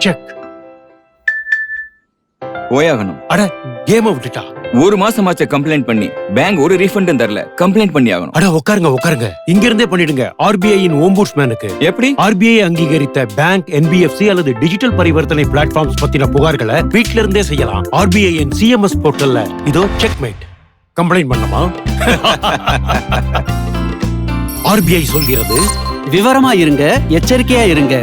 Check. போயாகணும். அட கேம விட்டுட்டா. ஒரு மாசமாச்ச கம்ப்ளைண்ட் பண்ணி பேங்க் ஒரு ரீஃபண்டும் தரல. கம்ப்ளைண்ட் பண்ணி ஆகணும். அட உட்காருங்க. இங்க இருந்தே பண்ணிடுங்க. RBI இன் ஓம்புட்ஸ்மேனுக்கு. எப்படி? RBI அங்கீகரித்த பேங்க், NBFC அல்லது டிஜிட்டல் பரிவர்த்தனை பிளாட்ஃபார்ம்ஸ் பத்தின புகார்களை வீட்ல இருந்தே செய்யலாம். RBI இன் CMS போர்ட்டல்ல இதோ செக்மேட். கம்ப்ளைண்ட் பண்ணமா? RBI சொல்கிறது, விவரமா இருங்க, எச்சரிக்கையா இருங்க.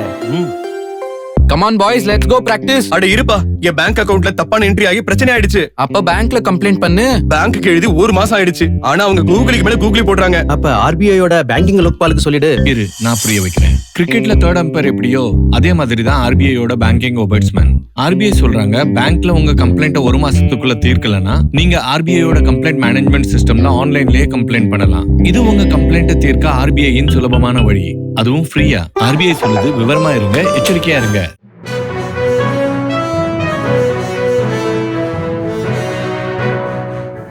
Come on boys, let's go practice. அட இருப்பா, என் பேங்க் அக்கவுண்ட்ல தப்பான என்ட்ரி ஆகி பிரச்சனை ஆயிடுச்சு. அப்ப பேங்க்ல கம்ப்ளைண்ட் பண்ணு. பேங்க்குக்கு எழுதி ஒரு மாசம் ஆயிடுச்சு. ஆனா அவங்க கூகுளுக்கு மேல கூகுளி போடுறாங்க. அப்ப RBI யோட பேங்கிங் லோக்பாலுக்கு சொல்லிடு. இரு, நான் புரிய வைக்கிறேன். கிரிக்கெட்ல தேர்ட் அம்பையர் எப்படியோ அதே மாதிரி தான் RBI யோட பேங்கிங் ஓம்பட்ஸ்மேன். RBI சொல்றாங்க, பேங்க்ல உங்க கம்ப்ளைண்ட ஒரு மாசத்துக்குள்ள தீர்க்கலனா நீங்க RBI யோட கம்ப்ளைண்ட் மேனேஜ்மெண்ட் சிஸ்டம்ல ஆன்லைன்லயே கம்ப்ளைண்ட் பண்ணலாம். இது உங்க கம்ப்ளைண்ட தீர்க்க RBI இன் சுலபமான வழி, அதுவும் ஃப்ரீயா. RBI சொல்லுது, விவரமா இருங்க, எச்சரிக்கையா இருங்க.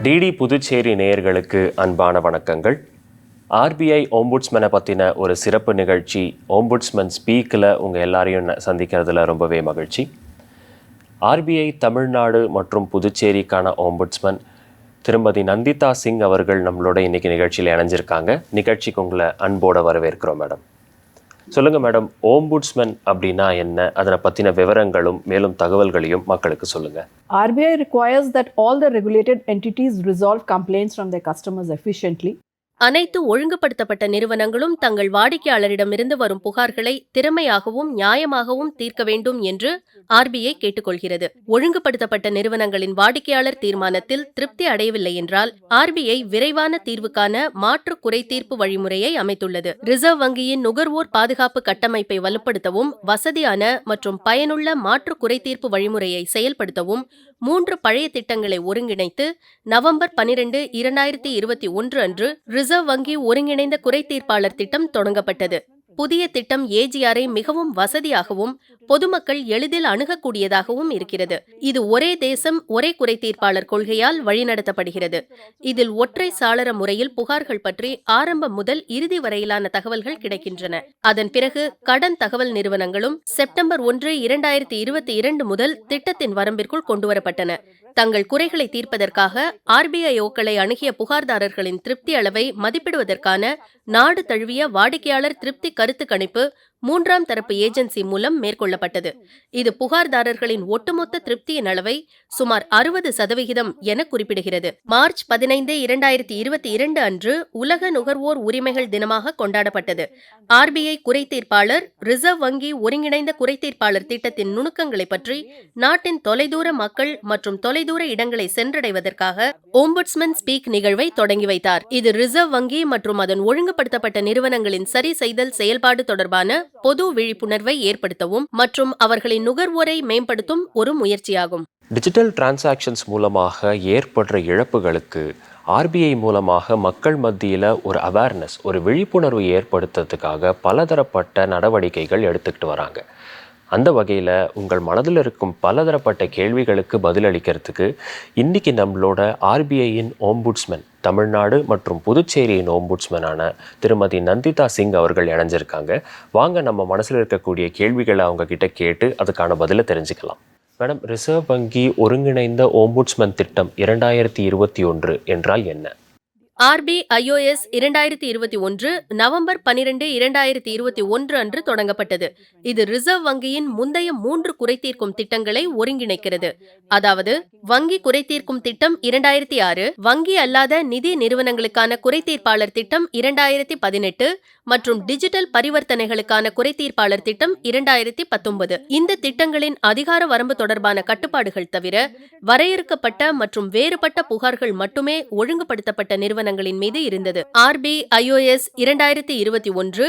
டிடி புதுச்சேரி நேயர்களுக்கு அன்பான வணக்கங்கள். RBI ஓம்புட்ஸ்மனை பற்றின ஒரு சிறப்பு நிகழ்ச்சி ஓம்புட்ஸ்மன் ஸ்பீக்கில் உங்கள் எல்லாரையும் சந்திக்கிறதுல ரொம்பவே மகிழ்ச்சி. RBI தமிழ்நாடு மற்றும் புதுச்சேரிக்கான ஓம்புட்ஸ்மன் திருமதி நந்திதா சிங் அவர்கள் நம்மளோட இன்றைக்கி நிகழ்ச்சியில் இணைஞ்சிருக்காங்க. நிகழ்ச்சிக்கு உங்களை அன்போடு வரவேற்கிறோம் மேடம். சொல்லுங்கள் மேடம், ஓம்புட்ஸ்மன் அப்படின்னா என்ன, அதனை பற்றின விவரங்களும் மேலும் தகவல்களையும் மக்களுக்கு சொல்லுங்கள். RBI requires that all the regulated entities resolve complaints from their customers efficiently. அனைத்து ஒழுங்குபடுத்தப்பட்ட நிறுவனங்களும் தங்கள் வாடிக்கையாளரிடமிருந்து வரும் புகார்களை திறமையாகவும் நியாயமாகவும் தீர்க்க வேண்டும் என்று RBI கேட்டுக்கொள்கிறது. ஒழுங்குபடுத்தப்பட்ட நிறுவனங்களின் வாடிக்கையாளர் தீர்மானத்தில் திருப்தி அடையவில்லை என்றால் RBI விரைவான தீர்வுக்கான மாற்று குறைதீர்ப்பு வழிமுறையை அமைத்துள்ளது. ரிசர்வ் வங்கியின் நுகர்வோர் பாதுகாப்பு கட்டமைப்பை வலுப்படுத்தவும் வசதியான மற்றும் பயனுள்ள மாற்று குறைதீர்ப்பு வழிமுறையை செயல்படுத்தவும் 3 பழைய திட்டங்களை ஒருங்கிணைத்து நவம்பர் 12, 2021 அன்று ரிசர்வ் வங்கி ஒருங்கிணைந்த குறைதீர்ப்பாளர் திட்டம் தொடங்கப்பட்டது. புதிய திட்டம் AGRஐ மிகவும் வசதியாகவும் பொதுமக்கள் எளிதில் அணுகக்கூடியதாகவும் இருக்கிறது. இது ஒரே தேசம் ஒரே குறைதீர்ப்பாளர் கொள்கையால் வழிநடத்தப்படுகிறது. இதில் ஒற்றை சாளர முறையில் புகார்கள் பற்றி ஆரம்பம் முதல் இறுதி வரையிலான தகவல்கள் கிடைக்கின்றன. அதன் பிறகு கடன் தகவல் நிறுவனங்களும் செப்டம்பர் 1, 2022 முதல் திட்டத்தின் வரம்பிற்குள் கொண்டுவரப்பட்டன. தங்கள் குறைகளை தீர்ப்பதற்காக RBIஓக்களை அணுகிய புகார்தாரர்களின் திருப்தி அளவை மதிப்பிடுவதற்கான நாடு தழுவிய வாடிக்கையாளர் திருப்தி கருத்து கணிப்பு 3ஆம் தரப்பு ஏஜென்சி மூலம் மேற்கொள்ளப்பட்டது. இது புகார்தாரர்களின் ஒட்டுமொத்த திருப்தியின் அளவை சுமார் 60% என குறிப்பிடுகிறது. மார்ச் 15, 2022 அன்று உலக நுகர்வோர் உரிமைகள் தினமாக கொண்டாடப்பட்டது. RBI குறைதீர்ப்பாளர் ரிசர்வ் வங்கி ஒருங்கிணைந்த குறைதீர்ப்பாளர் திட்டத்தின் நுணுக்கங்களை பற்றி நாட்டின் தொலைதூர மக்கள் மற்றும் தொலைதூர இடங்களை சென்றடைவதற்காக ஓம்புட்ஸ்மன் ஸ்பீக் நிகழ்வை தொடங்கி வைத்தார். இது ரிசர்வ் வங்கி மற்றும் அதன் ஒழுங்குபடுத்தப்பட்ட நிறுவனங்களின் சரி செய்தல் செயல்பாடு தொடர்பான பொது விழிப்புணர்வை ஏற்படுத்தவும் மற்றும் அவர்களின் நுகர்வோரை மேம்படுத்தும் ஒரு முயற்சியாகும். டிஜிட்டல் டிரான்சாக்ஷன்ஸ் மூலமாக ஏற்படுற இழப்புகளுக்கு RBI மூலமாக மக்கள் மத்தியில் ஒரு அவேர்னஸ், ஒரு விழிப்புணர்வு ஏற்படுத்துறதுக்காக பலதரப்பட்ட நடவடிக்கைகள் எடுத்துக்கிட்டு வராங்க. அந்த வகையில் உங்கள் மனதில் இருக்கும் பலதரப்பட்ட கேள்விகளுக்கு பதிலளிக்கிறதுக்கு இன்றைக்கி நம்மளோட RBIயின் ஓம்புட்ஸ்மன், தமிழ்நாடு மற்றும் புதுச்சேரியின் ஓம்புட்ஸ்மனான திருமதி நந்திதா சிங் அவர்கள் இணைஞ்சிருக்காங்க. வாங்க நம்ம மனசில் இருக்கக்கூடிய கேள்விகளை அவங்க கிட்ட கேட்டு அதுக்கான பதிலை தெரிஞ்சுக்கலாம். மேடம், ரிசர்வ் வங்கி ஒருங்கிணைந்த ஓம்புட்ஸ்மன் திட்டம் 2021 என்றால் என்ன? RBIOS 2021 நவம்பர் 12, 2021 அன்று தொடங்கப்பட்டது. இது ரிசர்வ் வங்கியின் முந்தைய 3 குறைதீர்க்கும் திட்டங்களை ஒருங்கிணைக்கிறது. அதாவது வங்கி குறைதீர்க்கும் திட்டம் 2006, வங்கி அல்லாத நிதி நிறுவனங்களுக்கான குறைதீர்ப்பாளர் திட்டம் 2018 மற்றும் டிஜிட்டல் பரிவர்த்தனைகளுக்கான குறைதீர்ப்பாளர் திட்டம் 2019. இந்த திட்டங்களின் அதிகார வரம்பு தொடர்பான கட்டுப்பாடுகள் தவிர வரையறுக்கப்பட்ட மற்றும் வேறுபட்ட புகார்கள் மட்டுமே ஒழுங்குபடுத்தப்பட்ட நிறுவனங்களின் மீது இருந்தது. RBIOS 2021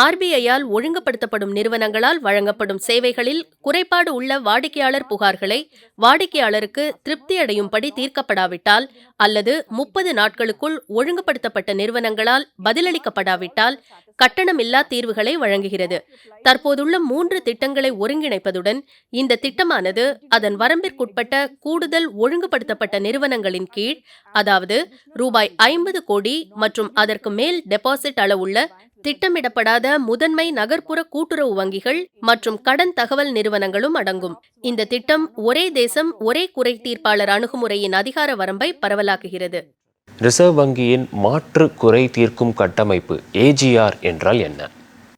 RBIயால் ஒழுங்குபடுத்தப்படும் நிறுவனங்களால் வழங்கப்படும் சேவைகளில் குறைபாடு உள்ள வாடிக்கையாளர் புகார்களை வாடிக்கையாளருக்கு திருப்தி அடையும்படி தீர்க்கப்படாவிட்டால் அல்லது 30 நாட்களுக்குள் ஒழுங்குபடுத்தப்பட்ட நிறுவனங்களால் பதிலளிக்கப்படாவிட்டால் கட்டணமில்லா தீர்வுகளை வழங்குகிறது. தற்போதுள்ள 3 திட்டங்களை ஒருங்கிணைப்பதுடன் இந்த திட்டமானது அதன் வரம்பிற்குட்பட்ட கூடுதல் ஒழுங்குபடுத்தப்பட்ட நிறுவனங்களின் கீழ், அதாவது ரூபாய் 50 கோடி மற்றும் அதற்கு மேல் டெபாசிட் அளவுள்ள திட்டமிடப்படாத முதன்மை நகர்ப்புற கூட்டுறவு வங்கிகள் மற்றும் கடன் தகவல் நிறுவனங்களும் அடங்கும். இந்த திட்டம் ஒரே தேசம் ஒரே குறை தீர்ப்பாளர் அணுகுமுறையின் அதிகார வரம்பை பரவலாக்குகிறது. ரிசர்வ் வங்கியின் மாற்று குறை தீர்க்கும் கட்டமைப்பு AGR என்றால் என்ன?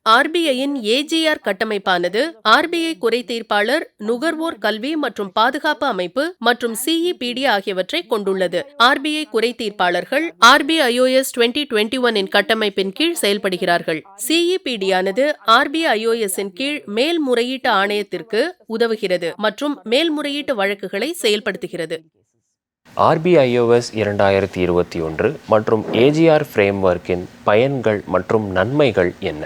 ஆர்பிஐயின் AGR கட்டமைப்பானது ஆர்பிஐ குறை தீர்ப்பாளர், நுகர்வோர் கல்வி மற்றும் பாதுகாப்பு அமைப்பு மற்றும் CEPD ஆகியவற்றை கொண்டுள்ளது. ஆர்பிஐ குறை தீர்ப்பாளர்கள் RBIOS 2021 இன் கட்டமைப்பின் கீழ் செயல்படுகிறார்கள். CEPD ஆனது RBIOS இன் கீழ் மேல்முறையீட்டு ஆணையத்திற்கு உதவுகிறது மற்றும் மேல்முறையீட்டு வழக்குகளை செயல்படுத்துகிறது. RBIOS 2021 மற்றும் AGR ஃப்ரேம்வொர்க்கின் பயன்கள் மற்றும் நன்மைகள் என்ன?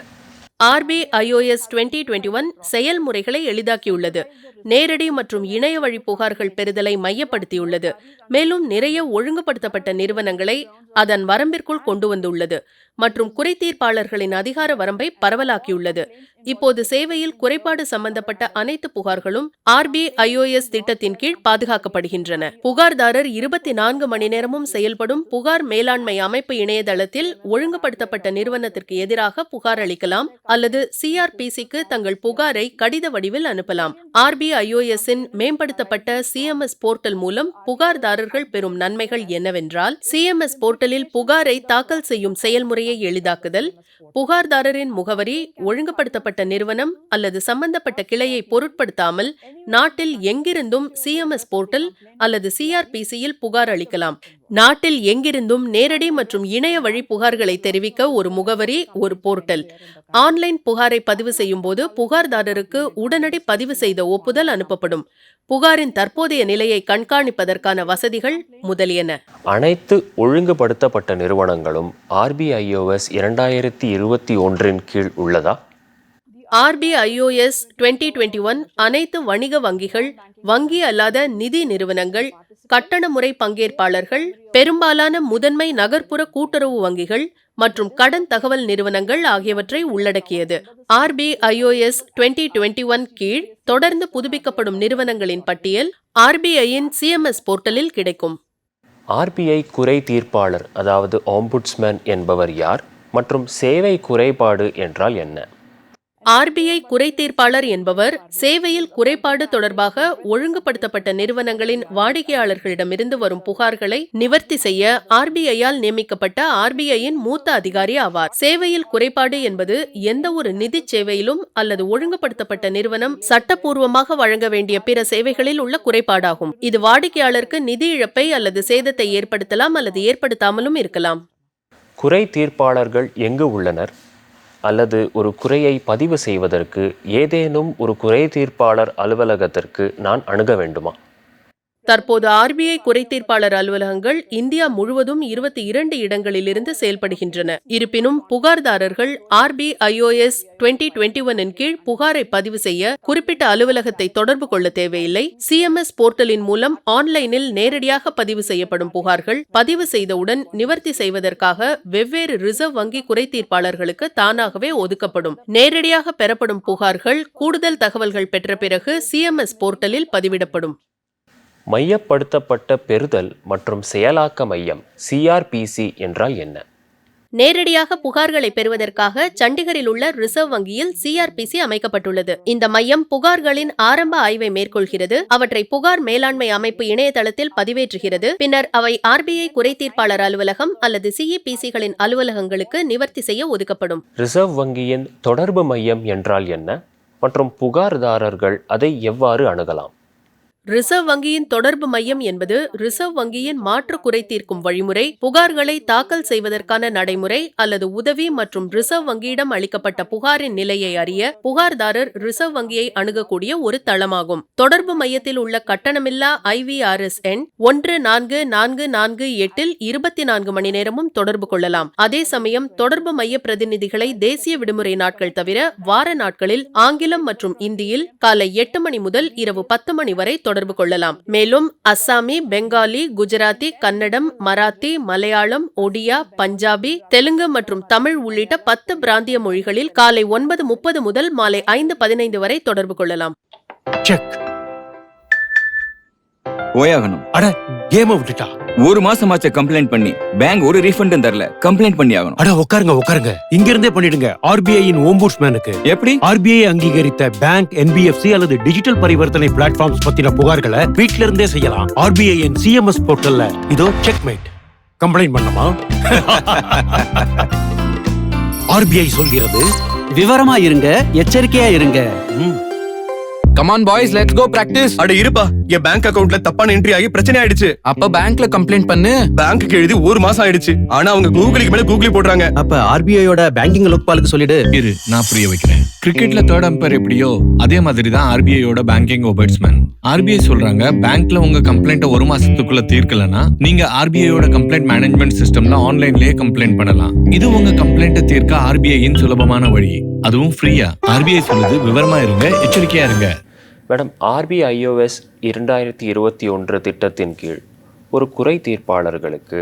RBIOS 2021 செயல்முறைகளை எளிதாக்கியுள்ளது, நேரடி மற்றும் இணைய வழி புகார்கள் பெறுதலை மையப்படுத்தியுள்ளது, மேலும் நிறைய ஒழுங்குபடுத்தப்பட்ட நிறுவனங்களை அதன் வரம்பிற்குள் கொண்டு வந்துள்ளது மற்றும் குறைதீர்ப்பாளர்களின் அதிகார வரம்பை பரவலாக்கியுள்ளது. இப்போது சேவையில் குறைபாடு சம்பந்தப்பட்ட அனைத்து புகார்களும் RBIOS திட்டத்தின் கீழ் பாதுகாக்கப்படுகின்றன. புகார்தாரர் 24 மணி நேரமும் செயல்படும் புகார் மேலாண்மை அமைப்பு இணையதளத்தில் ஒழுங்குபடுத்தப்பட்ட நிறுவனத்திற்கு எதிராக புகார் அளிக்கலாம் அல்லது CRPCக்கு தங்கள் புகாரை கடித வடிவில் அனுப்பலாம். RBIOS இன் மேம்படுத்தப்பட்ட CMS போர்ட்டல் மூலம் புகார்தாரர்கள் பெறும் நன்மைகள் என்னவென்றால், CMS போர்ட்டலில் புகாரை தாக்கல் செய்யும் செயல்முறையை எளிதாக்குதல், புகார்தாரரின் முகவரி, ஒழுங்குபடுத்தப்பட்ட நிறுவனம் அல்லது சம்பந்தப்பட்ட கிளையை பொருட்படுத்தாமல் நாட்டில் எங்கிருந்தும் CMS போர்ட்டல் அல்லது CRPCயில் புகார் அளிக்கலாம். நாட்டில் எங்கிருந்தும் நேரடி மற்றும் இணைய வழி புகார்களை தெரிவிக்க ஒரு முகவரி, ஒரு போர்ட்டல். ஆன்லைன் புகாரை பதிவு செய்யும் போது புகார்தாரருக்கு உடனடி பதிவு செய்த ஒப்புதல் அனுப்பப்படும். புகாரின் தற்போதைய நிலையை கண்காணிப்பதற்கான வசதிகள் முதலியன. அனைத்து ஒழுங்குபடுத்தப்பட்ட நிறுவனங்களும் RBIOS 2021 கீழ் உள்ளதா? RBIOS 2021 அனைத்து வணிக வங்கிகள், வங்கி அல்லாத நிதி நிறுவனங்கள், கட்டண முறை பங்கேற்பாளர்கள், பெரும்பாலான முதன்மை நகர்ப்புற கூட்டுறவு வங்கிகள் மற்றும் கடன் தகவல் நிறுவனங்கள் ஆகியவற்றை உள்ளடக்கியது. RBIOS 2021 கீழ் தொடர்ந்து புதுப்பிக்கப்படும் நிறுவனங்களின் பட்டியல் RBIயின் CMS போர்ட்டலில் கிடைக்கும். RBI குறை தீர்ப்பாளர் அதாவது ஆம்புட்ஸ்மேன் என்பவர் யார் மற்றும் சேவை குறைபாடு என்றால் என்ன? RBI குறை தீர்ப்பாளர் என்பவர் சேவையில் குறைபாடு தொடர்பாக ஒழுங்குபடுத்தப்பட்ட நிறுவனங்களின் வாடிக்கையாளர்களிடமிருந்து வரும் புகார்களை நிவர்த்தி செய்ய RBIயால் நியமிக்கப்பட்ட RBIயின் மூத்த அதிகாரி ஆவார். சேவையில் குறைபாடு என்பது எந்த ஒரு நிதி சேவையிலும் அல்லது ஒழுங்குபடுத்தப்பட்ட நிறுவனம் சட்டப்பூர்வமாக வழங்க வேண்டிய பிற சேவைகளில் உள்ள குறைபாடாகும். இது வாடிக்கையாளருக்கு நிதி இழப்பை அல்லது சேதத்தை ஏற்படுத்தலாம் அல்லது ஏற்படுத்தாமலும் இருக்கலாம். குறை தீர்ப்பாளர்கள் எங்கு உள்ளனர்? அல்லது ஒரு குறையை பதிவு செய்வதற்கு ஏதேனும் ஒரு குறை தீர்ப்பாளர் அலுவலகத்திற்கு நான் அணுக வேண்டுமா? தற்போது RBI குறை தீர்ப்பாளர் அலுவலகங்கள் இந்தியா முழுவதும் 22 இடங்களிலிருந்து செயல்படுகின்றன. இருப்பினும் புகார்தாரர்கள் RBIOS 2021 கீழ் புகாரை பதிவு செய்ய குறிப்பிட்ட அலுவலகத்தை தொடர்பு கொள்ள தேவையில்லை. CMS போர்ட்டலின் மூலம் ஆன்லைனில் நேரடியாக பதிவு செய்யப்படும் புகார்கள் பதிவு செய்தவுடன் நிவர்த்தி செய்வதற்காக வெவ்வேறு ரிசர்வ் வங்கி குறை தீர்ப்பாளர்களுக்கு தானாகவே ஒதுக்கப்படும். நேரடியாக பெறப்படும் புகார்கள் கூடுதல் தகவல்கள் பெற்ற பிறகு CMS போர்ட்டலில் பதிவிடப்படும். மையப்படுத்தப்பட்ட பெறுதல் மற்றும் செயலாக்க மையம் CRPC என்றால் என்ன? நேரடியாக புகார்களை பெறுவதற்காக சண்டிகரில் உள்ள ரிசர்வ் வங்கியில் CRPC அமைக்கப்பட்டுள்ளது. இந்த மையம் புகார்களின் ஆரம்ப ஆய்வை மேற்கொள்கிறது, அவற்றை புகார் மேலாண்மை அமைப்பு இணையதளத்தில் பதிவேற்றுகிறது, பின்னர் அவை RBI குறை தீர்ப்பாளர் அலுவலகம் அல்லது CEPCகளின் அலுவலகங்களுக்கு நிவர்த்தி செய்ய ஒதுக்கப்படும். ரிசர்வ் வங்கியின் தொடர்பு மையம் என்றால் என்ன மற்றும் புகார்தாரர்கள் அதை எவ்வாறு அணுகலாம்? ரிசர்வ் வங்கியின் தொடர்பு மையம் என்பது ரிசர்வ் வங்கியின் மாற்று குறை தீர்க்கும் வழிமுறை, புகார்களை தாக்கல் செய்வதற்கான நடைமுறை அல்லது உதவி மற்றும் ரிசர்வ் வங்கியிடம் அளிக்கப்பட்ட புகாரின் நிலையை அறிய புகார்தாரர் ரிசர்வ் வங்கியை அணுகக்கூடிய ஒரு தளமாகும். தொடர்பு மையத்தில் உள்ள கட்டணமில்லா IVRS எண் 14448 24 மணி நேரமும் தொடர்பு கொள்ளலாம். அதே சமயம் தொடர்பு மைய பிரதிநிதிகளை தேசிய விடுமுறை நாட்கள் தவிர வார நாட்களில் ஆங்கிலம் மற்றும் இந்தியில் காலை 8 மணி முதல் இரவு 10 மணி வரை தொடர்பு கொள்ளலாம். மேலும் அஸ்ஸாமி, பெங்காலி, குஜராத்தி, கன்னடம், மராத்தி, மலையாளம், ஒடியா, பஞ்சாபி, தெலுங்கு மற்றும் தமிழ் உள்ளிட்ட 10 பிராந்திய மொழிகளில் காலை 9:30 முதல் மாலை 5:15 வரை தொடர்பு கொள்ளலாம். செக். ஓயாகணும். அட கேமை விட்டுட்டா ஒரு மாசமாச்ச கம்ப்ளைண்ட் பண்ணி பேங்க் ஒரு ரீஃபண்டும் தரல. கம்ப்ளைண்ட் பண்ணி ஆகணும். அட உட்காருங்க இங்க இருந்தே பண்ணிடுங்க. ஆர்பிஐயின் ஓம்புட்ஸ்மேனுக்கு எப்படி? ஆர்பிஐ அங்கீகரித்த பேங்க், என்பிஎஃப்சி அல்லது டிஜிட்டல் பரிவர்த்தனை பிளாட்ஃபார்ம்ஸ் பத்தின புகார்களை வீட்ல இருந்தே செய்யலாம். ஆர்பிஐயின் சிஎம்எஸ் போர்ட்டல்ல இதோ செக்மேட். கம்ப்ளைண்ட் பண்ணமா? ஆர்பிஐ சொல்கிறது விவரமா இருங்க, எச்சரிக்கையா இருங்க. Come on boys, let's go practice. அட இருப்பா, என் பேங்க் அக்கவுண்ட்ல தப்பான என்ட்ரி ஆகி பிரச்சனை ஆயிடுச்சு. அப்ப பேங்க்ல கம்ப்ளைண்ட் பண்ணு. பேங்க்கு எழுதி ஒரு மாசம் ஆயிடுச்சு. ஆனா அவங்க கூகுளுக்கு மேல கூகுளி போடுறாங்க. அப்ப ஆர்பிஐயோட பேங்கிங் லோக்பாலுக்கு சொல்லிடு. இரு, நான் புரிய வைக்கிறேன். கிரிக்கெட்ல தேர்ட் அம்பையர் எப்படியோ அதே மாதிரி தான் ஆர்பிஐயோட பேங்கிங் ஒபர்ட்ஸ்மேன். ஆர்பிஐ சொல்றாங்க, பேங்க்ல உங்க கம்ப்ளைண்ட்டை ஒரு மாசத்துக்குள்ள தீர்க்கலனா நீங்க ஆர்பிஐயோட கம்ப்ளைண்ட் மேனேஜ்மெண்ட் சிஸ்டம்ல ஆன்லைன்லயே கம்ப்ளைண்ட் பண்ணலாம். இது உங்க கம்ப்ளைண்ட்டை தீர்க்க ஆர்பிஐயின் சுலபமான வழி, அதுவும் ஃப்ரீயா. ஆர்பிஐ சொல்லுது, விவரமா இருங்க, எச்சரிக்கையா இருங்க. மேடம், ஆர்பிஐ iOS 2021 திட்டத்தின் கீழ் ஒரு குறை தீர்ப்பாளர்களுக்கு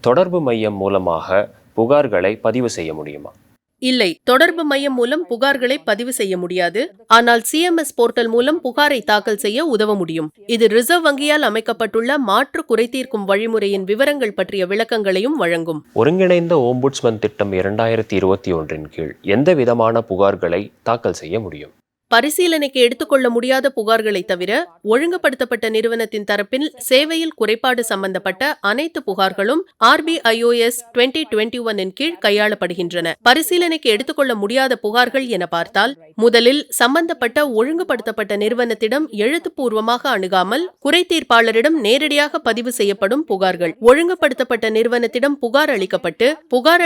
தொடர்பு மையம் மூலமாக புகார்களை பதிவு செய்ய முடியுமா? இல்லை, தொடர்பு மையம் மூலம் புகார்களை பதிவு செய்ய முடியாது. ஆனால் சிஎம்எஸ் போர்ட்டல் மூலம் புகாரை தாக்கல் செய்ய உதவ முடியும். இது ரிசர்வ் வங்கியால் அமைக்கப்பட்டுள்ள மாற்று குறைதீர்க்கும் வழிமுறையின் விவரங்கள் பற்றிய விளக்கங்களையும் வழங்கும். ஒருங்கிணைந்த ஓம்புட்ஸ்மன் திட்டம் 2021 கீழ் எந்த விதமான புகார்களை தாக்கல் செய்ய முடியும்? பரிசீலனைக்கு எடுத்துக்கொள்ள முடியாத புகார்களை தவிர ஒழுங்குபடுத்தப்பட்ட நிறுவனத்தின் தரப்பில் சேவையில் குறைபாடு சம்பந்தப்பட்ட அனைத்து புகார்களும் RBIOS 2021 கீழ் கையாளப்படுகின்றன. பரிசீலனைக்கு எடுத்துக்கொள்ள முடியாத புகார்கள் என பார்த்தால், முதலில் சம்பந்தப்பட்ட ஒழுங்குபடுத்தப்பட்ட நிறுவனத்திடம் எழுத்துப்பூர்வமாக அணுகாமல் குறைதீர்ப்பாளரிடம் நேரடியாக பதிவு செய்யப்படும் புகார்கள். ஒழுங்குபடுத்தப்பட்ட நிறுவனத்திடம் புகார்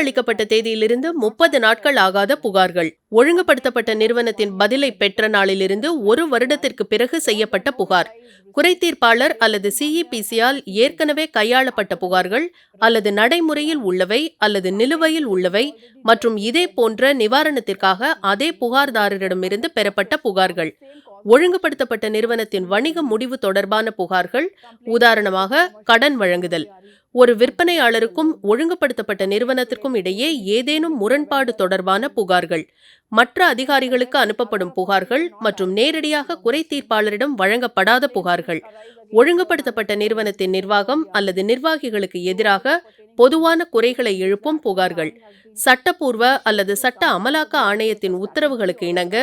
அளிக்கப்பட்ட தேதியிலிருந்து 30 நாட்கள் ஆகாத புகார்கள். ஒழுங்குபடுத்தப்பட்ட நிறுவனத்தின் பதிலை பெற்ற நாளிலிருந்து 1 வருடத்திற்கு பிறகு செய்யப்பட்ட புகார். குறைதீர்ப்பாளர் அல்லது CEPC-யால் ஏற்கனவே கையாளப்பட்ட புகார்கள் அல்லது நடைமுறையில் உள்ளவை அல்லது நிலுவையில் உள்ளவை மற்றும் இதே போன்ற நிவாரணத்திற்காக அதே புகார்தாரரிடமிருந்து பெறப்பட்ட புகார்கள். ஒழுங்குபடுத்தப்பட்ட நிறுவனத்தின் வணிக முடிவு தொடர்பான புகார்கள், உதாரணமாக கடன் வழங்குதல். ஒரு விற்பனையாளருக்கும் ஒழுங்குபடுத்தப்பட்ட நிறுவனத்திற்கும் இடையே ஏதேனும் முரண்பாடு தொடர்பான புகார்கள், மற்ற அதிகாரிகளுக்கு அனுப்பப்படும் புகார்கள் மற்றும் நேரடியாக குறைதீர்ப்பாளரிடம் வழங்கப்படாத புகார்கள், ஒழுங்குபடுத்தப்பட்ட நிறுவனத்தின் நிர்வாகம் அல்லது நிர்வாகிகளுக்கு எதிராக பொதுவான குறைகளை எழுப்பும் புகார்கள், சட்டப்பூர்வ அல்லது சட்ட அமலாக்க ஆணையத்தின் உத்தரவுகளுக்கு இணங்க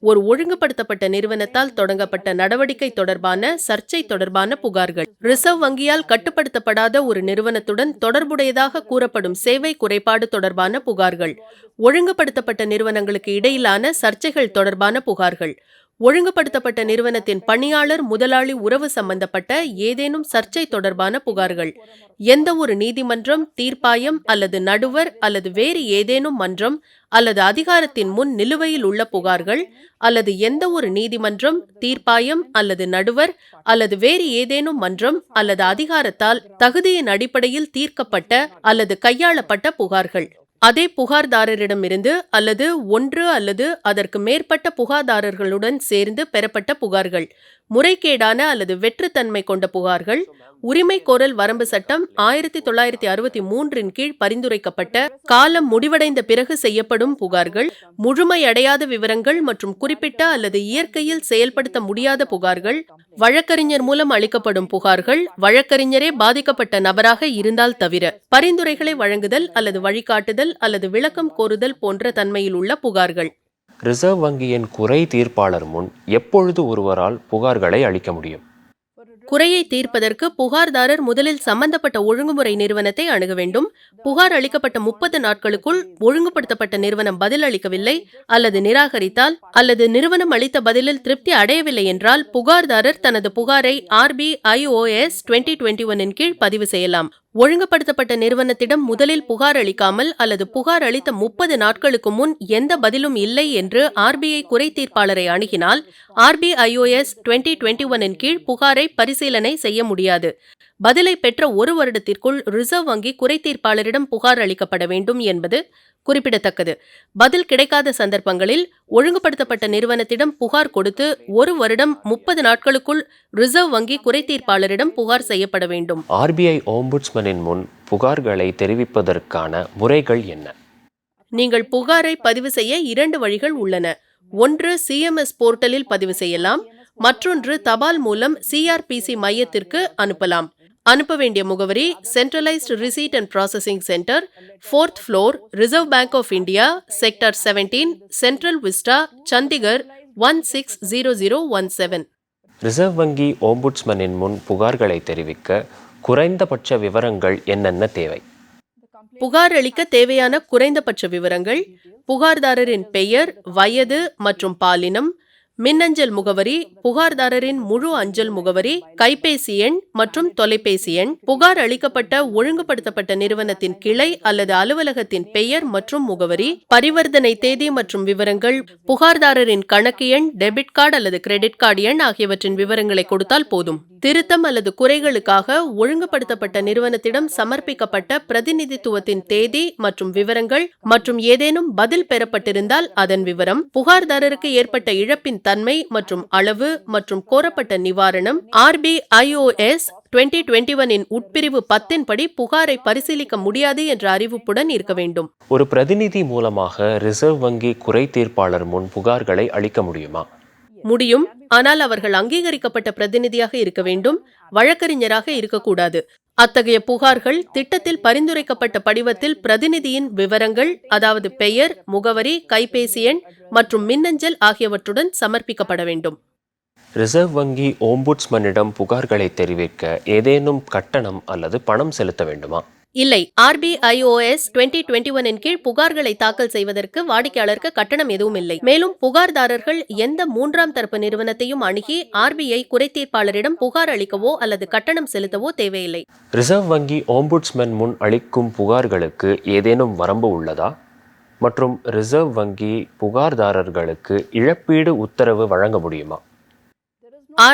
ஒரு ஒழுங்குபடுத்தப்பட்ட நிறுவனத்தால் தொடங்கப்பட்ட நடவடிக்கை தொடர்பான சர்ச்சை தொடர்பான புகார்கள், ரிசர்வ் வங்கியால் கட்டுப்படுத்தப்படாத ஒரு நிறுவனத்துடன் தொடர்புடையதாக கூறப்படும் சேவை குறைபாடு தொடர்பான புகார்கள், ஒழுங்குபடுத்தப்பட்ட நிறுவனங்களுக்கு இடையிலான சர்ச்சைகள் தொடர்பான புகார்கள், ஒழுங்குபடுத்தப்பட்ட நிறுவனத்தின் பணியாளர் முதலாளி உறவு சம்பந்தப்பட்ட ஏதேனும் சர்ச்சை தொடர்பான புகார்கள், எந்த ஒரு நீதிமன்றம், தீர்ப்பாயம் அல்லது நடுவர் அல்லது வேறு ஏதேனும் மன்றம் அல்லது அதிகாரத்தின் முன் நிலுவையில் உள்ள புகார்கள் அல்லது எந்த ஒரு நீதிமன்றம், தீர்ப்பாயம் அல்லது நடுவர் அல்லது வேறு ஏதேனும் மன்றம் அல்லது அதிகாரத்தால் தகுதியின் அடிப்படையில் தீர்க்கப்பட்ட அல்லது கையாளப்பட்ட புகார்கள், அதே புகார்தாரரிடமிருந்து அல்லது ஒன்று அல்லது அதற்கு மேற்பட்ட புகார்தாரர்களுடன் சேர்ந்து பெறப்பட்ட புகார்கள், முறைகேடான அல்லது வெற்றுத்தன்மை கொண்ட புகார்கள், உரிமை கோரல் வரம்பு சட்டம் 1963 கீழ் பரிந்துரைக்கப்பட்ட காலம் முடிவடைந்த பிறகு செய்யப்படும் புகார்கள், முழுமையடையாத விவரங்கள் மற்றும் குறிப்பிட்ட அல்லது இயற்கையில் செயல்படுத்த முடியாத புகார்கள், வழக்கறிஞர் மூலம் அளிக்கப்படும் புகார்கள், வழக்கறிஞரே பாதிக்கப்பட்ட நபராக இருந்தால் தவிர, பரிந்துரைகளை வழங்குதல் அல்லது வழிகாட்டுதல் அல்லது விளக்கம் கோருதல் போன்ற தன்மையில் உள்ள புகார்கள். ரிசர்வ் வங்கியின் குறை தீர்ப்பாளர் முன் எப்பொழுது ஒருவரால் புகார்களை அளிக்க முடியும்? குறையை தீர்ப்பதற்கு புகார்தாரர் முதலில் சம்பந்தப்பட்ட ஒழுங்குமுறை நிறுவனத்தை அணுக வேண்டும். புகார் அளிக்கப்பட்ட 30 நாட்களுக்குள் ஒழுங்குபடுத்தப்பட்ட நிறுவனம் பதில் அளிக்கவில்லை அல்லது நிராகரித்தால் அல்லது நிறுவனம் அளித்த பதிலில் திருப்தி அடையவில்லை என்றால் புகார்தாரர் தனது புகாரை RBIOS 2021 கீழ் பதிவு செய்யலாம். ஒழுங்குபடுத்தப்பட்ட நிறுவனத்திடம் முதலில் புகார் அளிக்காமல் அல்லது புகார் அளித்த 30 நாட்களுக்கு முன் எந்த பதிலும் இல்லை என்று RBI குறை தீர்ப்பாளரை அணுகினால் RBIOS 2021 கீழ் புகாரை பரிசீலனை செய்ய முடியாது. பதிலை பெற்ற 1 வருடத்திற்குள் ரிசர்வ் வங்கி குறை தீர்ப்பாளரிடம் புகார் அளிக்கப்பட வேண்டும் என்பது குறிப்பிடத்தக்கது. பதில் கிடைக்காத சந்தர்ப்பங்களில் ஒழுங்குபடுத்தப்பட்ட நிறுவனத்திடம் புகார் கொடுத்து 1 வருடம் 30 நாட்களுக்குள் ரிசர்வ் வங்கி குறை தீர்ப்பாளரிடம் புகார் செய்யப்பட வேண்டும். RBI ஓம்புட்ஸ்மனின் முன் புகார்களை தெரிவிப்பதற்கான முறைகள் என்ன? நீங்கள் புகாரை பதிவு செய்ய 2 வழிகள் உள்ளன. ஒன்று CMS போர்ட்டலில் பதிவு செய்யலாம், மற்றொன்று தபால் மூலம் CRPC மையத்திற்கு அனுப்பலாம். அனுப்ப வேண்டிய முகவரி centralised receipt and processing centre, 4th floor, reserve bank of India, sector 17, central vista, Chandigarh 160017. Reserve வங்கி ஓம்புட்ஸ்மனின் முன் புகார்களை தெரிவிக்க குறைந்தபட்ச விவரங்கள் என்னென்ன தேவை? புகார் அளிக்க தேவையான குறைந்தபட்ச விவரங்கள்: புகார்தாரரின் பெயர், வயது மற்றும் பாலினம், மின்னஞ்சல் முகவரி, புகார்தாரரின் முழு அஞ்சல் முகவரி, கைபேசி எண் மற்றும் தொலைபேசி எண், புகார் அளிக்கப்பட்ட ஒழுங்குபடுத்தப்பட்ட நிறுவனத்தின் கிளை அல்லது அலுவலகத்தின் பெயர் மற்றும் முகவரி, பரிவர்த்தனை தேதி மற்றும் விவரங்கள், புகார்தாரரின் கணக்கு எண், டெபிட் கார்டு அல்லது கிரெடிட் கார்டு எண் ஆகியவற்றின் விவரங்களை கொடுத்தால் போதும். திருத்தம் அல்லது குறைகளுக்காக ஒழுங்குபடுத்தப்பட்ட நிறுவனத்திடம் சமர்ப்பிக்கப்பட்ட பிரதிநிதித்துவத்தின் தேதி மற்றும் விவரங்கள் மற்றும் ஏதேனும் பதில் பெறப்பட்டிருந்தால் அதன் விவரம், புகார்தாரருக்கு ஏற்பட்ட இழப்பின் தன்மை மற்றும் அளவு மற்றும் கோரப்பட்ட நிவாரணம், RBIOS 2021 இன் உட்பிரிவு 10 படி புகாரை பரிசீலிக்க முடியாது என்ற அறிவிப்புடன் இருக்க வேண்டும். ஒரு பிரதிநிதி மூலமாக ரிசர்வ் வங்கி குறை தீர்ப்பாளர் முன் புகார்களை அளிக்க முடியுமா? முடியும், ஆனால் அவர்கள் அங்கீகரிக்கப்பட்ட பிரதிநிதியாக இருக்க வேண்டும், வழக்கறிஞராக இருக்கக்கூடாது. அத்தகைய புகார்கள் திட்டத்தில் பரிந்துரைக்கப்பட்ட படிவத்தில் பிரதிநிதியின் விவரங்கள், அதாவது பெயர், முகவரி, கைபேசி எண் மற்றும் மின்னஞ்சல் ஆகியவற்றுடன் சமர்ப்பிக்கப்பட வேண்டும். ரிசர்வ் வங்கி ஓம்புட்ஸ்மனிடம் புகார்களை தெரிவிக்க ஏதேனும் கட்டணம் அல்லது பணம் செலுத்த வேண்டுமா? இல்லை, RBIOS 2021 இன் கீழ் புகார்களை தாக்கல் செய்வதற்கு வாடிக்கையாளருக்கு கட்டணம் எதுவும் இல்லை. மேலும் புகார்தாரர்கள் எந்த 3ஆம் தரப்பு நிறுவனத்தையும் அணுகி RBI குறைதீர்ப்பாளரிடம் புகார் அளிக்கவோ அல்லது கட்டணம் செலுத்தவோ தேவையில்லை. ரிசர்வ் வங்கி ஓம்புட்ஸ்மன் முன் அளிக்கும் புகார்களுக்கு ஏதேனும் வரம்பு உள்ளதா? மற்றும் ரிசர்வ் வங்கி புகார்தாரர்களுக்கு இழப்பீடு உத்தரவு வழங்க முடியுமா?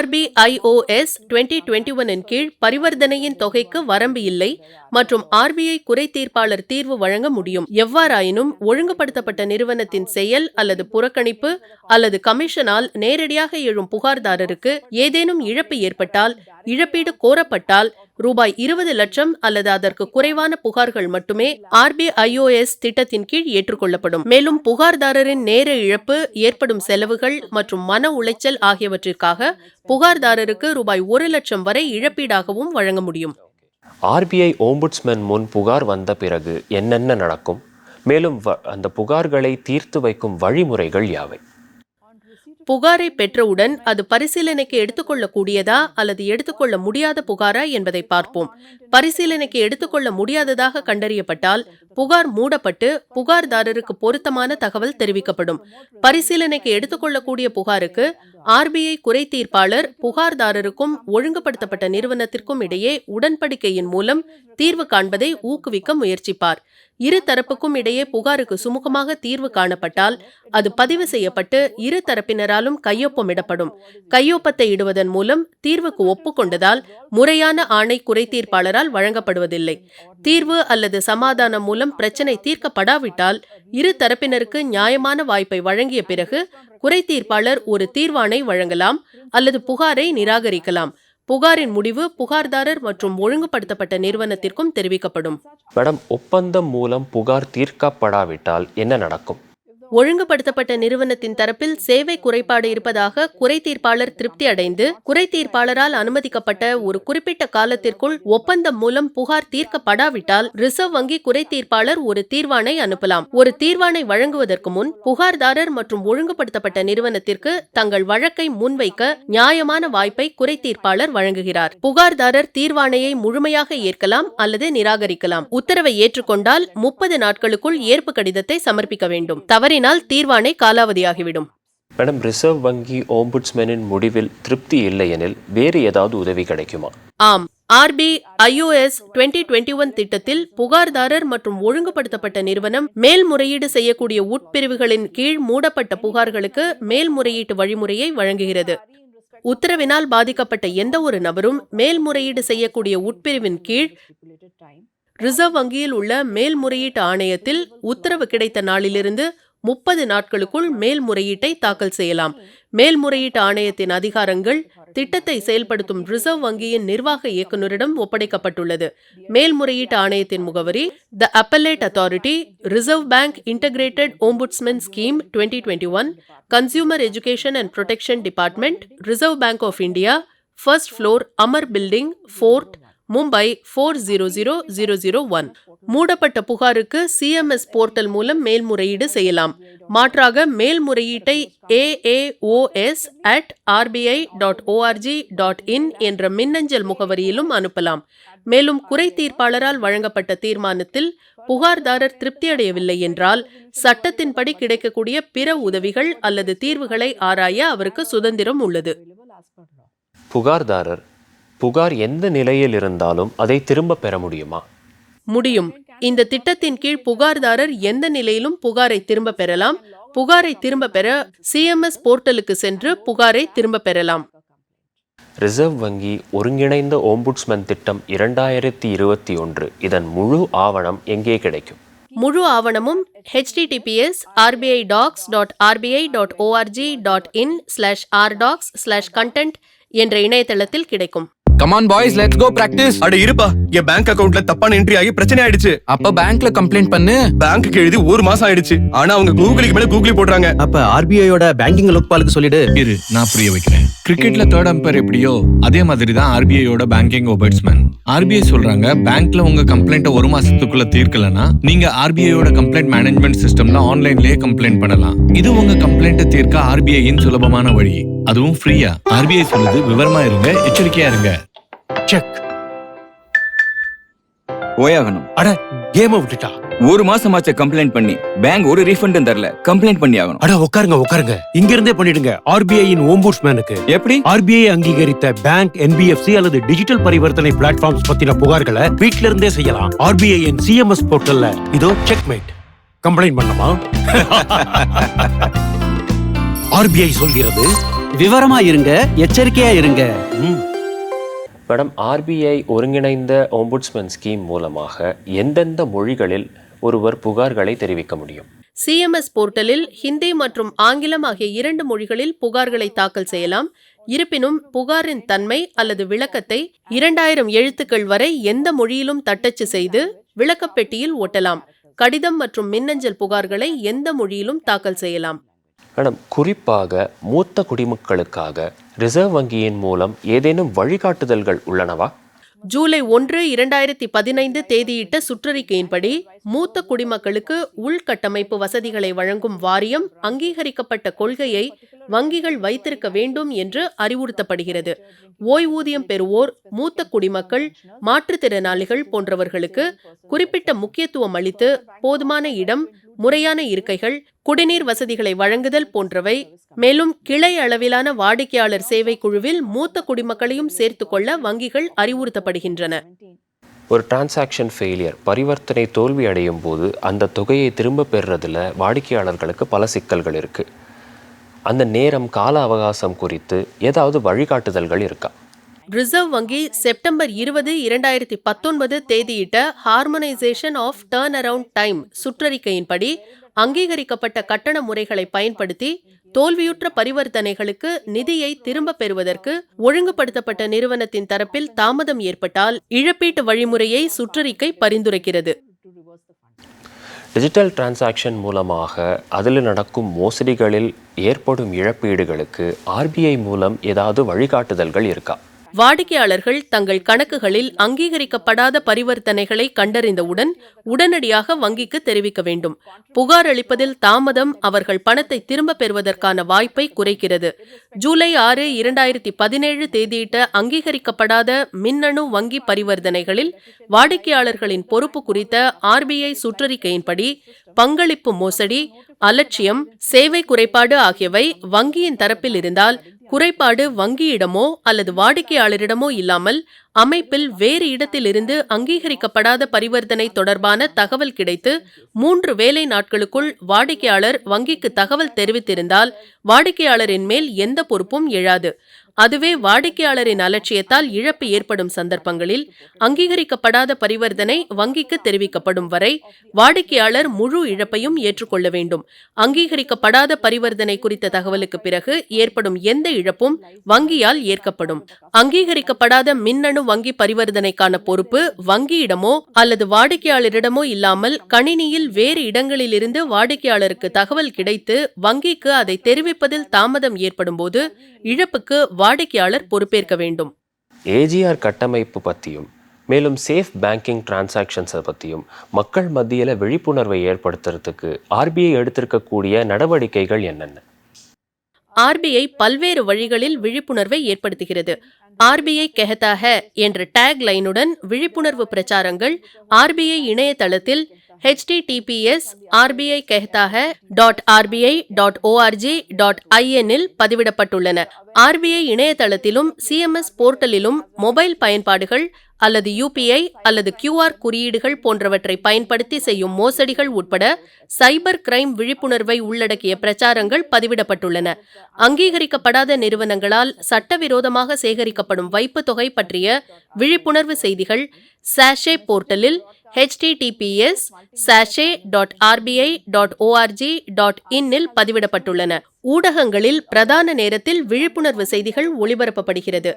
RBIOS 2021 இன் கீழ் பரிவர்த்தனையின் தொகைக்கு வரம்பு இல்லை மற்றும் RBI குறை தீர்ப்பாளர் தீர்வு வழங்க முடியும். எவ்வாறாயினும் ஒழுங்குபடுத்தப்பட்ட நிறுவனத்தின் செயல் அல்லது புறக்கணிப்பு அல்லது கமிஷனால் நேரடியாக எழும் புகார்தாரருக்கு ஏதேனும் இழப்பு ஏற்பட்டால், இழப்பீடு கோரப்பட்டால் ரூபாய் 20 லட்சம் அல்லது அதற்கு குறைவான புகார்கள் மட்டுமே RBIOS திட்டத்தின் கீழ் ஏற்றுக்கொள்ளப்படும். மேலும் புகார்தாரரின் நேர இழப்பு, ஏற்படும் செலவுகள் மற்றும் மன உளைச்சல் ஆகியவற்றிற்காக புகார்தாரருக்கு ரூபாய் 1 லட்சம் வரை இழப்பீடாகவும் வழங்க முடியும். RBI ஓம்புட்ஸ்மன் முன் புகார் வந்த பிறகு என்னென்ன நடக்கும்? மேலும் அந்த புகார்களை தீர்த்து வைக்கும் வழிமுறைகள் யாவை? புகாரை பெற்றவுடன் அது பரிசீலனைக்கு எடுத்துக்கொள்ளக்கூடியதா அல்லது எடுத்துக்கொள்ள முடியாத புகாரா என்பதை பார்ப்போம். பரிசீலனைக்கு எடுத்துக்கொள்ள முடியாததாக கண்டறியப்பட்டால் புகார் மூடப்பட்டு புகார்தாரருக்கு பொருத்தமான தகவல் தெரிவிக்கப்படும். பரிசீலனைக்கு எடுத்துக்கொள்ளக்கூடிய புகாருக்கு RBI குறை தீர்ப்பாளர் புகார்தாரருக்கும் ஒழுங்குபடுத்தப்பட்ட நிறுவனத்திற்கும் இடையே உடன்படிக்கையின் மூலம் தீர்வு காண்பதை ஊக்குவிக்க முயற்சிப்பார். இரு தரப்புக்கும் இடையே புகாருக்கு சுமூகமாக தீர்வு காணப்பட்டால் அது பதிவு செய்யப்பட்டு இரு தரப்பினராலும் கையொப்பமிடப்படும். கையொப்பத்தை இடுவதன் மூலம் தீர்வுக்கு ஒப்புக்கொண்டதால் முறையான ஆணை குறை தீர்ப்பாளரால் வழங்கப்படுவதில்லை. தீர்வு அல்லது சமாதானம் மூலம் பிரச்சினை தீர்க்கப்படாவிட்டால் இரு தரப்பினருக்கு நியாயமான வாய்ப்பை வழங்கிய பிறகு குறை தீர்ப்பாளர் ஒரு தீர்வாணை வழங்கலாம் அல்லது புகாரை நிராகரிக்கலாம். புகாரின் முடிவு புகார்தாரர் மற்றும் ஒழுங்குபடுத்தப்பட்ட நிறுவனத்திற்கும் தெரிவிக்கப்படும். மேடம், ஒப்பந்தம் மூலம் புகார் தீர்க்கப்படாவிட்டால் என்ன நடக்கும்? ஒழுங்குபடுத்தப்பட்ட நிறுவனத்தின் தரப்பில் சேவை குறைபாடு இருப்பதாக குறை தீர்ப்பாளர் திருப்தி அடைந்து குறை தீர்ப்பாளரால் அனுமதிக்கப்பட்ட ஒரு குறிப்பிட்ட காலத்திற்குள் ஒப்பந்தம் மூலம் புகார் தீர்க்கப்படாவிட்டால் ரிசர்வ் வங்கி குறை தீர்ப்பாளர் ஒரு தீர்வாணை அனுப்பலாம். ஒரு தீர்வாணை வழங்குவதற்கு முன் புகார்தாரர் மற்றும் ஒழுங்குபடுத்தப்பட்ட நிறுவனத்திற்கு தங்கள் வழக்கை முன்வைக்க நியாயமான வாய்ப்பை குறை தீர்ப்பாளர் வழங்குகிறார். புகார்தாரர் தீர்வாணையை முழுமையாக ஏற்கலாம் அல்லது நிராகரிக்கலாம். உத்தரவை ஏற்றுக்கொண்டால் 30 நாட்களுக்குள் ஏற்பு கடிதத்தை சமர்ப்பிக்க வேண்டும். தவறினால் தீர்வாணை காலாவதியாகிவிடும். மேடம், ரிசர்வ் வங்கி ஓம்புட்ஸ்மனின் முடிவில் திருப்தி இல்லையெனில் வேறு ஏதாவது உதவி கிடைக்குமா? ஆம், RBIOS 2021 திட்டத்தில் புகார்தாரர் மற்றும் ஒழுங்குபடுத்தப்பட்ட நிறுவனம் மேல்முறையீடு செய்யக்கூடிய உட்பிரிவுகளின் கீழ் மூடப்பட்ட புகார்களுக்கு மேல்முறையீட்டு வழிமுறையை வழங்குகிறது. உத்தரவினால் பாதிக்கப்பட்ட எந்த ஒரு நபரும் மேல்முறையீடு செய்யக்கூடிய உட்பிரிவின் கீழ் ரிசர்வ் வங்கியில் உள்ள மேல்முறையீட்டு ஆணையத்தில் உத்தரவு கிடைத்த நாளிலிருந்து 30 நாட்களுக்குள் மேல்முறையீட்டை தாக்கல் செய்யலாம். மேல்முறையீட்டு ஆணையத்தின் அதிகாரங்கள் திட்டத்தை செயல்படுத்தும் ரிசர்வ் வங்கியின் நிர்வாக இயக்குநரிடம் ஒப்படைக்கப்பட்டுள்ளது. மேல்முறையீட்டு ஆணையத்தின் முகவரி: the appellate authority, reserve bank integrated ombudsman scheme 2021, consumer education and protection department, reserve bank of India, 1st floor, Amar building, Fort, Mumbai 400001. மூடப்பட்ட புகாருக்கு சிஎம்எஸ் போர்ட்டல் மூலம் மேல்முறையீடு செய்யலாம். மாற்றாக மேல்முறையீட்டை aos@rbi.org.in என்ற மின்னஞ்சல் முகவரியிலும் அனுப்பலாம். மேலும் குறை தீர்ப்பாளரால் வழங்கப்பட்ட தீர்மானத்தில் புகார்தாரர் திருப்தியடையவில்லை என்றால் சட்டத்தின்படி கிடைக்கக்கூடிய பிற உதவிகள் அல்லது தீர்வுகளை ஆராய அவருக்கு சுதந்திரம் உள்ளது. புகார்தாரர் புகார் எந்த நிலையில் இருந்தாலும் அதை திரும்ப பெற முடியுமா? முடியும். இந்த திட்டத்தின் கீழ் புகார்தாரர் எந்த நிலையிலும் புகாரை திரும்ப பெறலாம். புகாரை திரும்ப பெற சிஎம்எஸ் போர்ட்டலுக்கு சென்று புகாரை திரும்ப பெறலாம். ரிசர்வ் வங்கி ஒருங்கிணைந்த ஓம்புட்ஸ்மன் திட்டம் 2021 இதன் முழு ஆவணம் எங்கே கிடைக்கும்? முழு ஆவணமும் https:/rbi.org.in/rdocs/content என்ற இணையதளத்தில் கிடைக்கும். Come on boys, let's go practice. அட இருப்பா, என் பேங்க் அக்கவுண்ட்ல தப்பான என்ட்ரி ஆகி பிரச்சனை ஆயிடுச்சு. அப்ப பேங்க்ல கம்ப்ளைண்ட் பண்ணு. பேங்க்குக்கு எழுதி 1 மாசம் ஆயிடுச்சு. ஆனா அவங்க கூகுளுக்கு மேல கூகுளி போடுறாங்க. அப்ப ஆர்பிஐயோட பேங்கிங் லோக்பாலுக்கு சொல்லிடு. இரு, நான் புரிய வைக்கிறேன். கிரிக்கெட்ல தேர்ட் அம்பையர் எப்படியோ அதே மாதிரி தான் ஆர்பிஐயோட பேங்கிங் ஒபர்ட்ஸ்மேன். ஆர்பிஐ சொல்றாங்க பேங்க்ல உங்க கம்ப்ளைண்ட்டை 1 மாசத்துக்குள்ள தீர்க்கலனா நீங்க ஆர்பிஐயோட கம்ப்ளைண்ட் மேனேஜ்மெண்ட் சிஸ்டம்ல ஆன்லைன்லயே கம்ப்ளைண்ட் பண்ணலாம். இது உங்க கம்ப்ளைண்ட்டை தீர்க்க ஆர்பிஐயின் சுலபமான வழி, அதுவும் ஃப்ரீயா. ஆர்பிஐ சொல்லுது விவரமா இருங்க, எச்சரிக்கையா இருங்க. செக். ஓயாகணும். அட கேம விட்டுட்டா. 1 மாசமாச்ச கம்ப்ளைண்ட் பண்ணி பேங்க் ஒரு ரீஃபண்டும் தரல. கம்ப்ளைண்ட் பண்ணி ஆகணும். அட உட்காருங்க. இங்க இருந்தே பண்ணிடுங்க. ஆர்பிஐயின் ஓம்புட்ஸ்மேனுக்கு. எப்படி? ஆர்பிஐ அங்கீகரித்த பேங்க், என்பிஎஃப்சி அல்லது டிஜிட்டல் பரிவர்த்தனை பிளாட்ஃபார்ம்ஸ் பத்தின புகார்களை வீட்ல இருந்தே செய்யலாம். ஆர்பிஐயின் சிஎம்எஸ் போர்ட்டல்ல இதோ செக்மேட். கம்ப்ளைண்ட் பண்ணமா? ஆர்பிஐ சொல்கிறது விவரமா இருங்க, எச்சரிக்கையா இருங்க. மேடம், ஆர்பிஐ ஒருங்கிணைந்த ஓம்புட்ஸ்மன் ஸ்கீம் மூலமாக எந்தெந்த மொழிகளில் ஒருவர் புகார்களை தெரிவிக்க முடியும்? சிஎம்எஸ் போர்ட்டலில் ஹிந்தி மற்றும் ஆங்கிலம் ஆகிய 2 மொழிகளில் புகார்களை தாக்கல் செய்யலாம். இருப்பினும் புகாரின் தன்மை அல்லது விளக்கத்தை 2000 எழுத்துக்கள் வரை எந்த மொழியிலும் தட்டச்சு செய்து விளக்கப்பெட்டியில் ஒட்டலாம். கடிதம் மற்றும் மின்னஞ்சல் புகார்களை எந்த மொழியிலும் தாக்கல் செய்யலாம். மேடம், குறிப்பாக மூத்த குடிமக்களுக்காக ரிசர்வ் வங்கியின் மூலம் ஏதேனும் வழிகாட்டுதல்கள் உள்ளனவா? ஜூலை 1, 2015 தேதியிட்ட சுற்றறிக்கையின்படி மூத்த குடிமக்களுக்கு உள்கட்டமைப்பு வசதிகளை வழங்கும் வாரியம் அங்கீகரிக்கப்பட்ட கொள்கையை வங்கிகள் வைத்திருக்க வேண்டும் என்று அறிவுறுத்தப்படுகிறது. ஓய்வூதியம் பெறுவோர், மூத்த குடிமக்கள், மாற்றுத்திறனாளிகள் போன்றவர்களுக்கு குறிப்பிட்ட முக்கியத்துவம் அளித்து போதுமான இடம், முறையான இருக்கைகள், குடிநீர் வசதிகளை வழங்குதல் போன்றவை. மேலும் கிளை அளவிலான வாடிக்கையாளர் சேவை குழுவில் மூத்த குடிமக்களையும் சேர்த்துக்கொள்ள வங்கிகள் அறிவுறுத்தப்படுகின்றன. ஒரு டிரான்சாக்ஷன் ஃபெயிலியர், பரிவர்த்தனை தோல்வி அடையும் போது அந்த தொகையை திரும்ப பெறுறதுல வாடிக்கையாளர்களுக்கு பல சிக்கல்கள் இருக்கு. அந்த நேரம், கால அவகாசம் குறித்து ஏதாவது வழிகாட்டுதல்கள் இருக்கா? ரிசர்வ் வங்கி செப்டம்பர் 20, 2019 தேதியிட்ட harmonisation of turn around time சுற்றறிக்கையின்படி அங்கீகரிக்கப்பட்ட கட்டண முறைகளை பயன்படுத்தி தோல்வியுற்ற பரிவர்த்தனைகளுக்கு நிதியை திரும்ப பெறுவதற்கு ஒழுங்குபடுத்தப்பட்ட நிறுவனத்தின் தரப்பில் தாமதம் ஏற்பட்டால் இழப்பீட்டு வழிமுறையை சுற்றறிக்கை பரிந்துரைக்கிறது. டிஜிட்டல் டிரான்சாக்ஷன் மூலமாக அதில் நடக்கும் மோசடிகளில் ஏற்படும் இழப்பீடுகளுக்கு ஆர்பிஐ மூலம் ஏதாவது வழிகாட்டுதல்கள் இருக்கா? வாடிக்கையாளர்கள் தங்கள் கணக்குகளில் அங்கீகரிக்கப்படாத பரிவர்த்தனைகளை கண்டறிந்தவுடன் உடனடியாக வங்கிக்கு தெரிவிக்க வேண்டும். புகார் அளிப்பதில் தாமதம் அவர்கள் பணத்தை திரும்ப பெறுவதற்கான வாய்ப்பை குறைக்கிறது. ஜூலை 6, 2017 தேதியிட்ட அங்கீகரிக்கப்படாத மின்னணு வங்கி பரிவர்த்தனைகளில் வாடிக்கையாளர்களின் பொறுப்பு குறித்த ஆர்பிஐ சுற்றறிக்கையின்படி பங்களிப்பு மோசடி, அலட்சியம், சேவை குறைபாடு ஆகியவை வங்கியின் தரப்பில் இருந்தால் குறைபாடு வங்கியிடமோ அல்லது வாடிக்கையாளரிடமோ இல்லாமல் அமைப்பில் வேறு இடத்திலிருந்து அங்கீகரிக்கப்படாத பரிவர்த்தனை தொடர்பான தகவல் கிடைத்து 3 வேலை நாட்களுக்குள் வாடிக்கையாளர் வங்கிக்கு தகவல் தெரிவித்திருந்தால் வாடிக்கையாளரின் மேல் எந்த பொறுப்பும் எழாது. அதுவே வாடிக்கையாளரின் அலட்சியத்தால் இழப்பு ஏற்படும் சந்தர்ப்பங்களில் அங்கீகரிக்கப்படாத பரிவர்த்தனை வங்கிக்கு தெரிவிக்கப்படும் வரை வாடிக்கையாளர் முழு இழப்பையும் ஏற்றுக்கொள்ள வேண்டும். அங்கீகரிக்கப்படாத பரிவர்த்தனை குறித்த தகவலுக்கு பிறகு ஏற்படும் எந்த இழப்பும் வங்கியால் ஏற்கப்படும். அங்கீகரிக்கப்படாத மின்னணு வங்கி பரிவர்த்தனைக்கான பொறுப்பு வங்கியிடமோ அல்லது வாடிக்கையாளரிடமோ இல்லாமல் கணினியில் வேறு இடங்களிலிருந்து வாடிக்கையாளருக்கு தகவல் கிடைத்து வங்கிக்கு அதை தெரிவிப்பதில் தாமதம் ஏற்படும் போது இழப்புக்கு வாடிக்கையாளர் பொறுப்பேற்க வேண்டும். ஏஜிஆர் கட்டமைப்பு பற்றியும் மேலும் சேஃப் பேங்கிங் டிரான்சாக்ஷன்ஸை பற்றியும் மக்கள் மத்தியில் விழிப்புணர்வை ஏற்படுத்துறதுக்கு ஆர்பிஐ எடுத்திருக்கக்கூடிய நடவடிக்கைகள் என்னென்ன? ஆர்பிஐ பல்வேறு வழிகளில் விழிப்புணர்வை ஏற்படுத்துகிறது. ஆர்பிஐ கெஹதா ஹை என்ற டேக் லைனுடன் விழிப்புணர்வு பிரச்சாரங்கள் ஆர்பிஐ இணையதளத்தில் https://rbi.rbi.org.in இல் பதிவிடப்பட்டுள்ளன. ஆர்பிஐ இணையதளத்திலும் சிஎம்எஸ் போர்ட்டலிலும் மொபைல் பயன்பாடுகள் அல்லது யூபிஐ அல்லது QR குறியீடுகள் போன்றவற்றை பயன்படுத்தி செய்யும் மோசடிகள் உட்பட சைபர் கிரைம் விழிப்புணர்வை உள்ளடக்கிய பிரச்சாரங்கள் பதிவிடப்பட்டுள்ளன. அங்கீகரிக்கப்படாத நிறுவனங்களால் சட்டவிரோதமாக சேகரிக்கப்படும் வைப்புத் தொகை பற்றிய விழிப்புணர்வு செய்திகள் சாஷே போர்ட்டலில் https://rbi.org.in இல் பதிவிடப்பட்டுள்ளன. ஊடகங்களில் பிரதான நேரத்தில் விழிப்புணர்வு செய்திகள் ஒளிபரப்பப்படுகிறது.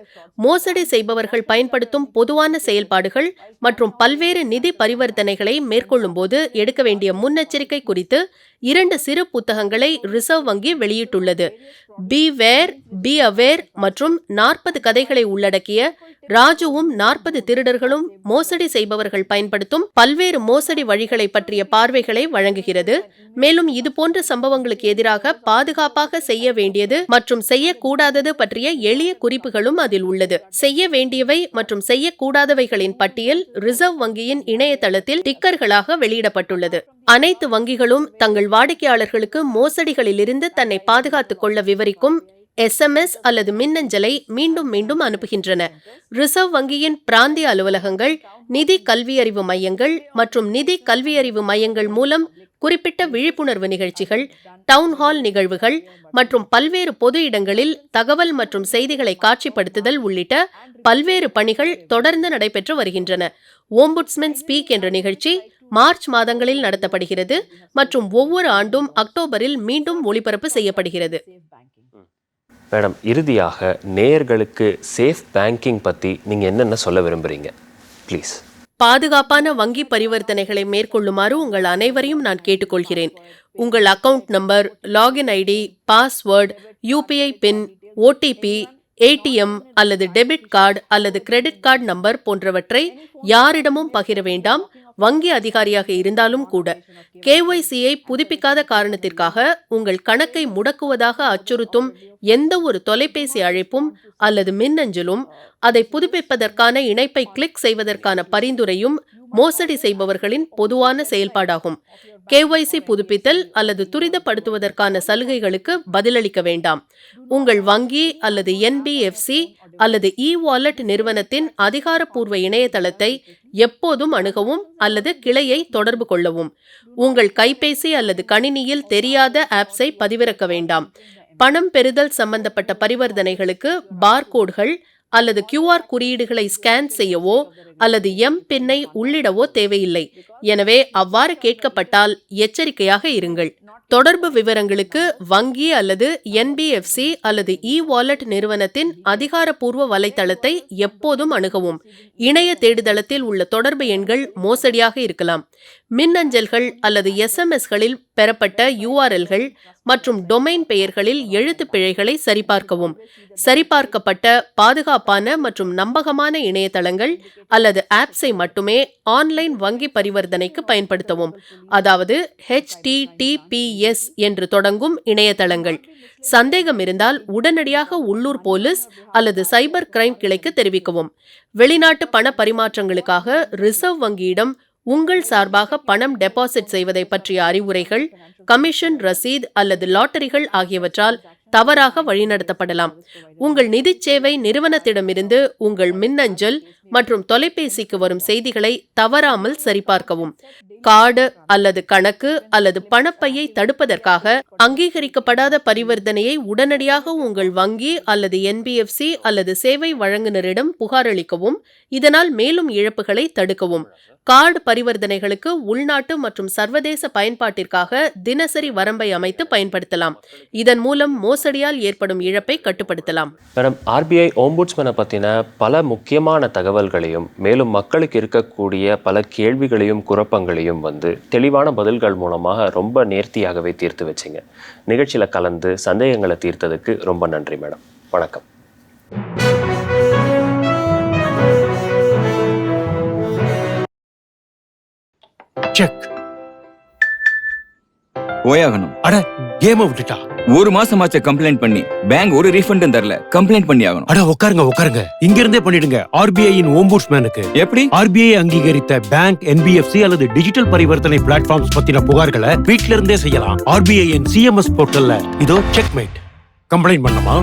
மோசடி செய்பவர்கள் பயன்படுத்தும் பொதுவான செயல்பாடுகள் மற்றும் பல்வேறு நிதி பரிவர்த்தனைகளை மேற்கொள்ளும் போது எடுக்க வேண்டிய முன்னெச்சரிக்கை குறித்து 2 சிறு புத்தகங்களை ரிசர்வ் வங்கி வெளியிட்டுள்ளது. பி வேர், பி அவேர் மற்றும் 40 கதைகளை உள்ளடக்கிய ராஜுவும் 40 திருடர்களும் மோசடி செய்பவர்கள் பயன்படுத்தும் பல்வேறு மோசடி வழிகளை பற்றிய பார்வைகளை வழங்குகிறது. மேலும் இதுபோன்ற சம்பவங்களுக்கு எதிராக பாதுகாப்பாக செய்ய வேண்டியது மற்றும் செய்யக்கூடாதது பற்றிய எளிய குறிப்புகளும் அதில் உள்ளது. செய்ய வேண்டியவை மற்றும் செய்யக்கூடாதவைகளின் பட்டியல் ரிசர்வ் வங்கியின் இணையதளத்தில் டிக்கர்களாக வெளியிடப்பட்டுள்ளது. அனைத்து வங்கிகளும் தங்கள் வாடிக்கையாளர்களுக்கு மோசடிகளிலிருந்து தன்னை பாதுகாத்துக் கொள்ள விவரிக்கும் SMS அல்லது மின்னஞ்சலை மீண்டும் மீண்டும் அனுப்புகின்றன. ரிசர்வ் வங்கியின் பிராந்திய அலுவலகங்கள், நிதி கல்வியறிவு மையங்கள் மற்றும் நிதி கல்வியறிவு மையங்கள் மூலம் குறிப்பிட்ட விழிப்புணர்வு நிகழ்ச்சிகள், டவுன்ஹால் நிகழ்வுகள் மற்றும் பல்வேறு பொது இடங்களில் தகவல் மற்றும் செய்திகளை காட்சிப்படுத்துதல் உள்ளிட்ட பல்வேறு பணிகள் தொடர்ந்து நடைபெற்று வருகின்றன. ஓம்புட்ஸ்மேன் ஸ்பீக் என்ற நிகழ்ச்சி மார்ச் மாதங்களில் நடத்தப்படுகிறது மற்றும் ஒவ்வொரு ஆண்டும் அக்டோபரில் மீண்டும் ஒளிபரப்பு செய்யப்படுகிறது. மேடம், இறுதியாக நேயர்களுக்கு சேஃப் பேங்கிங் பற்றி நீங்கள் என்னென்ன சொல்ல விரும்புகிறீங்க ப்ளீஸ்? பாதுகாப்பான வங்கி பரிவர்த்தனைகளை மேற்கொள்ளுமாறு உங்கள் அனைவரையும் நான் கேட்டுக்கொள்கிறேன். உங்கள் account number, login ID, password, UPI PIN, OTP, ATM அல்லது டெபிட் கார்டு அல்லது கிரெடிட் கார்டு நம்பர் போன்றவற்றை யாரிடமும் பகிர வேண்டாம், வங்கி அதிகாரியாக இருந்தாலும் கூட. KYC-ஐ புதுப்பிக்காத காரணத்திற்காக உங்கள் கணக்கை முடக்குவதாக அச்சுறுத்தும் எந்த ஒரு தொலைபேசி அழைப்பும் அல்லது மின்னஞ்சலும், அதை புதுப்பிப்பதற்கான இணைப்பை கிளிக் செய்வதற்கான பரிந்துரையும் மோசடி செய்பவர்களின் பொதுவான செயல்பாடாகும். KYC புதுப்பித்தல் அல்லது துரிதப்படுத்துவதற்கான சலுகைகளுக்கு பதிலளிக்க வேண்டாம். உங்கள் வங்கி அல்லது NBFC அல்லது e-wallet நிறுவனத்தின் அதிகாரப்பூர்வ இணையதளத்தை எப்போதும் அணுகவும் அல்லது கிளையை தொடர்பு கொள்ளவும். உங்கள் கைபேசி அல்லது கணினியில் தெரியாத ஆப்ஸை பதிவிறக்க வேண்டாம். பணம் பெறுதல் சம்பந்தப்பட்ட பரிவர்த்தனைகளுக்கு பார்கோட்கள் அல்லது QR குறியீடுகளை ஸ்கேன் செய்யவோ அல்லது எம்பின்னை உள்ளிடவோ தேவையில்லை. எனவே அவ்வாறு கேட்கப்பட்டால் எச்சரிக்கையாக இருங்கள். தொடர்பு விவரங்களுக்கு வங்கி அல்லது NBFC அல்லது e-wallet நிறுவனத்தின் அதிகாரப்பூர்வ வலைத்தளத்தை எப்போதும் அணுகவும். இணைய தேடுதளத்தில் உள்ள தொடர்பு எண்கள் மோசடியாக இருக்கலாம். மின்னஞ்சல்கள் அல்லது SMSகளில் பெறப்பட்ட URLகள் மற்றும் டொமைன் பெயர்களில் எழுத்து பிழைகளை சரிபார்க்கவும். சரிபார்க்கப்பட்ட பாதுகாப்பான மற்றும் நம்பகமான இணையதளங்கள் அல்லது ஆப்ஸை மட்டுமே ஆன்லைன் வங்கி பரிவர்த்தனைக்கு பயன்படுத்தவும். அதாவது HTTPS என்று தொடங்கும் இணையதளங்கள். சந்தேகம் இருந்தால் உடனடியாக உள்ளூர் போலீஸ் அல்லது சைபர் கிரைம் கிளைக்கு தெரிவிக்கவும். வெளிநாட்டு பண பரிமாற்றங்களுக்காக ரிசர்வ் வங்கியிடம் உங்கள் சார்பாக பணம் டெபாசிட் செய்வதை பற்றிய அறிவுரைகள், கமிஷன் ரசீது அல்லது லாட்டரிகள் ஆகியவற்றால் தவறாக வழிநடத்தப்படலாம். உங்கள் நிதி சேவை நிறுவனத்திடமிருந்து உங்கள் மின்னஞ்சல் மற்றும் தொலைபேசிக்கு வரும் செய்திகளை தவறாமல் சரிபார்க்கவும். கார்டு அல்லது கணக்கு அல்லது பணப்பையை தடுப்பதற்காக அங்கீகரிக்கப்படாத பரிவர்த்தனையை உடனடியாக உங்கள் வங்கி அல்லது NBFC அல்லது சேவை வழங்குநரிடம் புகாரளிக்கவும். இதனால் மேலும் இழப்புகளை தடுக்கவும். கார்டு பரிவர்த்தனைகளுக்கு உள்நாட்டு மற்றும் சர்வதேச பயன்பாட்டிற்காக தினசரி வரம்பை அமைத்து பயன்படுத்தலாம். இதன் மூலம் மோசடியால் ஏற்படும் இழப்பை கட்டுப்படுத்தலாம். மேடம், RBI ஓம்புட்ஸ்மேனை பற்றின பல முக்கியமான தகவல்களையும் மேலும் மக்களுக்கு இருக்கக்கூடிய பல கேள்விகளையும் குழப்பங்களையும் தெளிவான பதில்கள் மூலமாக ரொம்ப நேர்த்தியாகவே தீர்த்து வச்சிங்க. நிகழ்ச்சியில் கலந்து சந்தேகங்களை தீர்த்ததுக்கு ரொம்ப நன்றி மேடம். வணக்கம். போயாகணும். அட கேம விட்டுட்டா. ஒரு மாசமாச்ச கம்ப்ளைண்ட் பண்ணி பேங்க் ஒரு ரீஃபண்டும் தரல. கம்ப்ளைண்ட் பண்ணி ஆகணும். அட உட்காருங்க. இங்க இருந்தே பண்ணிடுங்க. RBI இன் ஓம்புட்ஸ்மேனுக்கு. எப்படி? RBI அங்கீகரித்த பேங்க், NBFC அல்லது டிஜிட்டல் பரிவர்த்தனை பிளாட்ஃபார்ம்ஸ் பத்தின புகார்களை வீட்ல இருந்தே செய்யலாம். RBI இன் CMS போர்ட்டல்ல இதோ செக்மேட். கம்ப்ளைண்ட் பண்ணமா?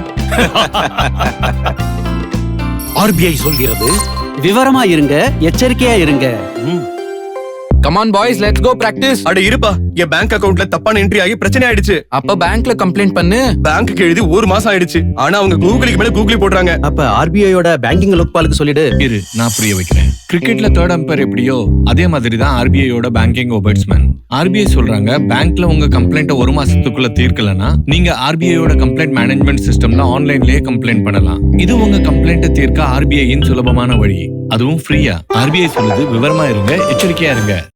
RBI சொல்கிறது விவரமா இருங்க, எச்சரிக்கையா இருங்க. Come on boys, let's go practice. அட இருப்பா, என் பேங்க் அக்கவுண்ட்ல தப்பான என்ட்ரி ஆகி பிரச்சனை ஆயிடுச்சு. அப்ப பேங்க்ல கம்ப்ளைண்ட் பண்ணு. பேங்க்கு எழுதி ஒரு மாசம் ஆயிடுச்சு. ஆனா அவங்க கூகுளுக்கு மேல கூகுளி போடுறாங்க. அப்ப RBIயோட பேங்கிங் லோக்பாலுக்கு சொல்லிடு. இரு, நான் புரிய வைக்கிறேன். கிரிக்கெட்ல தேர்ட் அம்பையர் எப்படியோ அதே மாதிரி தான் RBIயோட பேங்கிங் ஒபர்ட்ஸ்மேன். RBI சொல்றாங்க பேங்க்ல உங்க கம்ப்ளைண்ட்டை ஒரு மாசத்துக்குள்ள தீர்க்கலனா நீங்க RBIயோட கம்ப்ளைண்ட் மேனேஜ்மெண்ட் சிஸ்டம்ல ஆன்லைன்லயே கம்ப்ளைண்ட் பண்ணலாம். இது உங்க கம்ப்ளைண்ட்டை தீர்க்க RBI இன் சுலபமான வழி, அதுவும் ஃப்ரீயா. RBI சொல்லுது விவரமா இருங்க, எச்சரிக்கையா இருங்க.